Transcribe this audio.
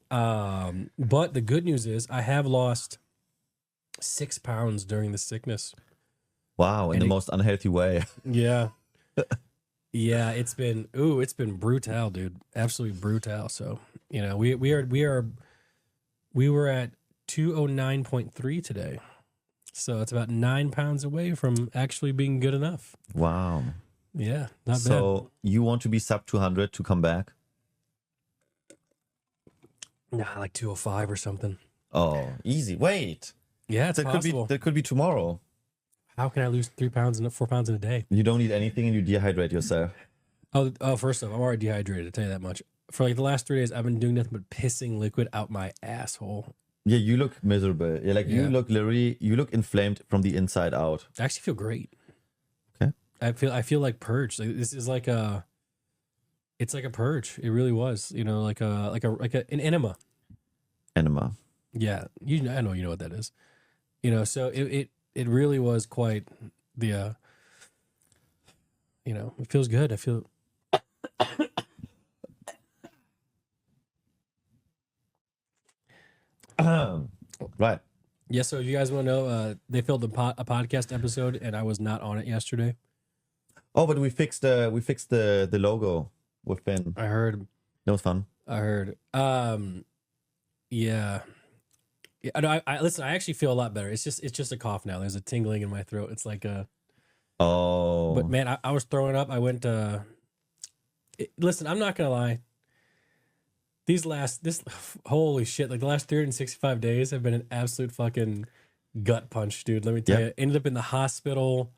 But the good news is I have lost 6 pounds during the sickness. Wow, in the most unhealthy way. Yeah. Yeah, it's been brutal, dude. Absolutely brutal. So, we were at 209.3 today. So it's about 9 pounds away from actually being good enough. Wow. Yeah, not bad. So you want to be sub 200 to come back? Nah, like 205 or something. Oh, easy. Wait. Yeah, it's possible. That could be tomorrow. How can I lose 3 pounds and 4 pounds in a day? You don't eat anything and you dehydrate yourself. Oh, first off, I'm already dehydrated, I'll tell you that much. For like the last 3 days, I've been doing nothing but pissing liquid out my asshole. Yeah, you look miserable. Yeah, Yeah. you look inflamed from the inside out. I actually feel great. Okay. I feel like purged. Like, this is like it's like a purge. It really was, like an enema. Enema. Yeah, I know you know what that is. So it really was quite the it feels good. I feel Right. Yeah, so if you guys want to know, they filmed a podcast episode and I was not on it yesterday. Oh, but we fixed the logo with Ben. I heard. That was fun. I heard. Yeah. I listen, I actually feel a lot better. It's just a cough now. There's a tingling in my throat. It's like Oh. But man, I was throwing up. I went listen, I'm not gonna lie. Holy shit, like the last 365 days have been an absolute fucking gut punch, dude. Let me tell you. Ended up in the hospital.